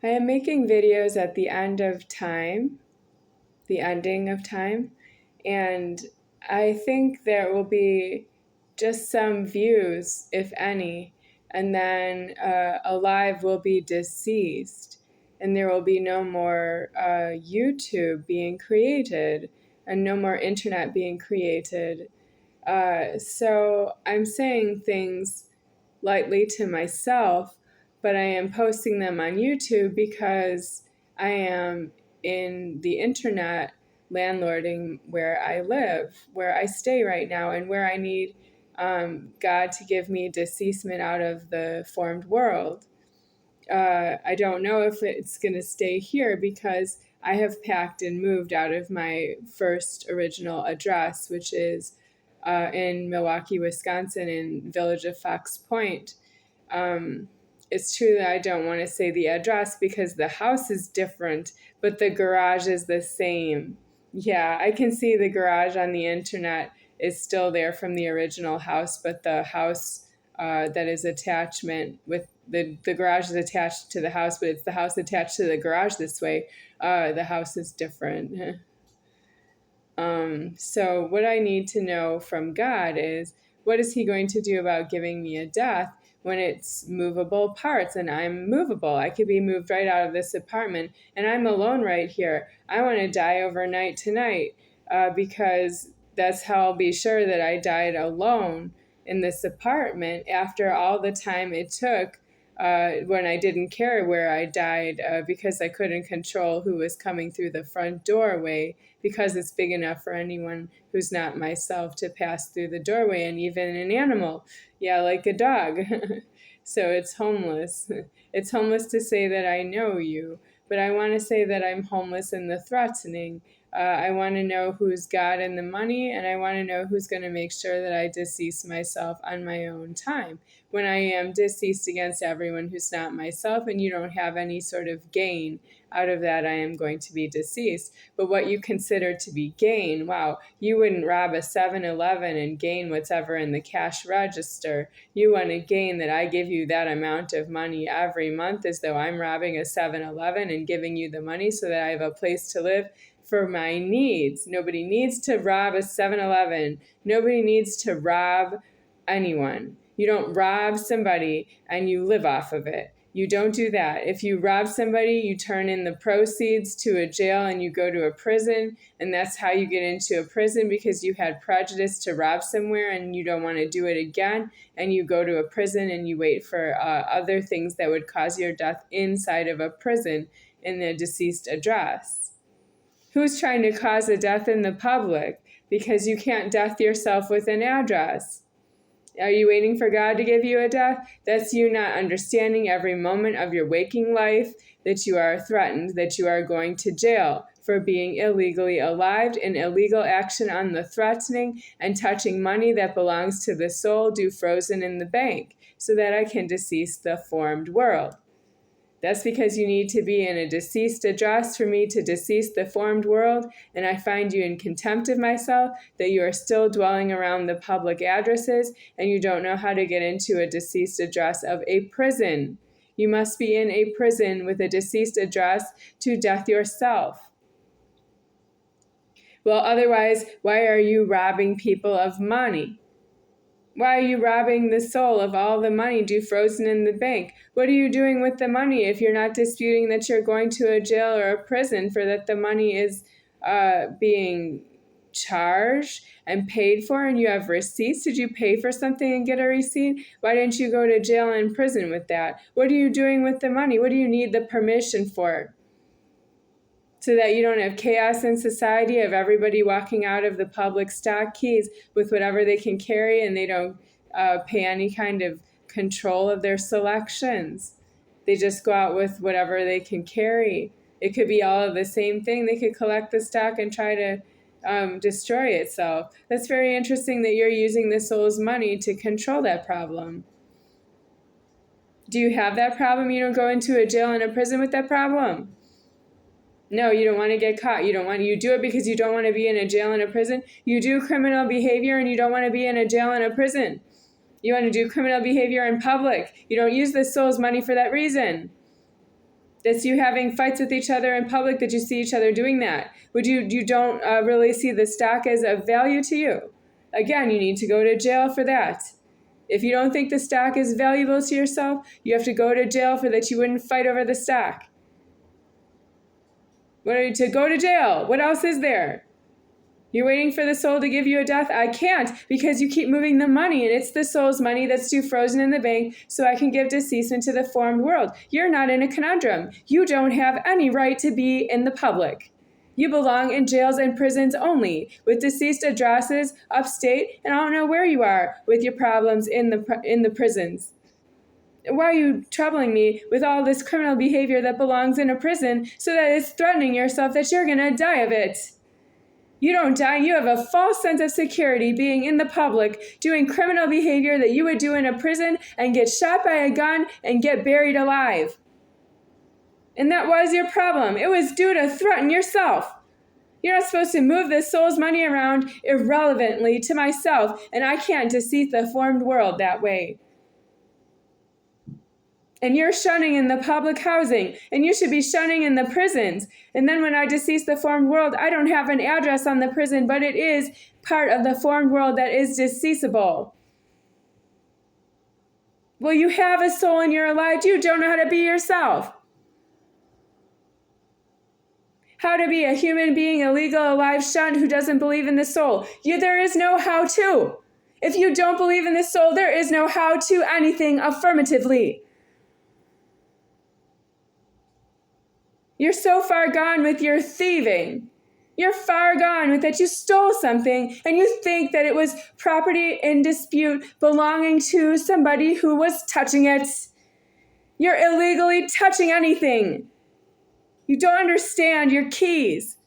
I am making videos at the end of time, the ending of time, and I think there will be just some views, if any, and then a live will be deceased, and there will be no more YouTube being created, and no more internet being created. So I'm saying things lightly to myself, but I am posting them on YouTube because I am in the internet landlording where I live, where I stay right now, and where I need God to give me deceasement out of the formed world. I don't know if it's going to stay here because I have packed and moved out of my first original address, which is in Milwaukee, Wisconsin, in Village of Fox Point. It's true that I don't want to say the address because the house is different, but the garage is the same. Yeah, I can see the garage on the internet is still there from the original house, but the house that is attachment with the garage is attached to the house, but it's the house attached to the garage this way. The house is different. So what I need to know from God is, what is he going to do about giving me a death when it's movable parts and I'm movable? I could be moved right out of this apartment and I'm alone right here. I want to die overnight tonight because that's how I'll be sure that I died alone in this apartment after all the time it took when I didn't care where I died because I couldn't control who was coming through the front doorway, because it's big enough for anyone who's not myself to pass through the doorway, and even an animal, like a dog. So it's homeless. It's homeless to say that I know you, but I want to say that I'm homeless in the threatening. I want to know who's God in the money, and I want to know who's going to make sure that I decease myself on my own time. When I am deceased against everyone who's not myself, and you don't have any sort of gain out of that, I am going to be deceased. But what you consider to be gain, wow, you wouldn't rob a 7-Eleven and gain whatever in the cash register. You want to gain that I give you that amount of money every month as though I'm robbing a 7-Eleven and giving you the money so that I have a place to live for my needs. Nobody needs to rob a 7-Eleven. Nobody needs to rob anyone. You don't rob somebody and you live off of it. You don't do that. If you rob somebody, you turn in the proceeds to a jail and you go to a prison, and that's how you get into a prison, because you had prejudice to rob somewhere and you don't want to do it again, and you go to a prison and you wait for other things that would cause your death inside of a prison in the deceased address. Who's trying to cause a death in the public? Because you can't death yourself with an address. Are you waiting for God to give you a death? That's you not understanding every moment of your waking life that you are threatened, that you are going to jail for being illegally alive, and illegal action on the threatening and touching money that belongs to the soul due frozen in the bank, so that I can decease the formed world. That's because you need to be in a deceased address for me to decease the formed world, and I find you in contempt of myself that you are still dwelling around the public addresses and you don't know how to get into a deceased address of a prison. You must be in a prison with a deceased address to death yourself. Well, otherwise, why are you robbing people of money? Why are you robbing the soul of all the money due frozen in the bank? What are you doing with the money if you're not disputing that you're going to a jail or a prison for that the money is being charged and paid for, and you have receipts? Did you pay for something and get a receipt? Why didn't you go to jail and prison with that? What are you doing with the money? What do you need the permission for? So that you don't have chaos in society of everybody walking out of the public stock keys with whatever they can carry, and they don't pay any kind of control of their selections. They just go out with whatever they can carry. It could be all of the same thing. They could collect the stock and try to destroy itself. That's very interesting that you're using the soul's money to control that problem. Do you have that problem? You don't go into a jail and a prison with that problem. No, you don't want to get caught. You do it because you don't want to be in a jail and a prison. You do criminal behavior and you don't want to be in a jail and a prison. You want to do criminal behavior in public. You don't use the soul's money for that reason. That's you having fights with each other in public that you see each other doing that. You don't really see the stock as of value to you. Again, you need to go to jail for that. If you don't think the stock is valuable to yourself, you have to go to jail for that you wouldn't fight over the stock. To go to jail? What else is there? You're waiting for the soul to give you a death? I can't, because you keep moving the money, and it's the soul's money that's due frozen in the bank so I can give decease into the formed world. You're not in a conundrum. You don't have any right to be in the public. You belong in jails and prisons only, with deceased addresses upstate, and I don't know where you are with your problems in the prisons. Why are you troubling me with all this criminal behavior that belongs in a prison so that it's threatening yourself that you're going to die of it? You don't die. You have a false sense of security being in the public, doing criminal behavior that you would do in a prison and get shot by a gun and get buried alive. And that was your problem. It was due to threaten yourself. You're not supposed to move the soul's money around irrelevantly to myself, and I can't deceive the formed world that way. And you're shunning in the public housing, and you should be shunning in the prisons. And then when I decease the formed world, I don't have an address on the prison, but it is part of the formed world that is deceaseable. Well, you have a soul and you're alive. You don't know how to be yourself. How to be a human being, a legal, alive shunned who doesn't believe in the soul. There is no how to. If you don't believe in the soul, there is no how to anything affirmatively. You're so far gone with your thieving. You're far gone with that you stole something and you think that it was property in dispute belonging to somebody who was touching it. You're illegally touching anything. You don't understand your keys.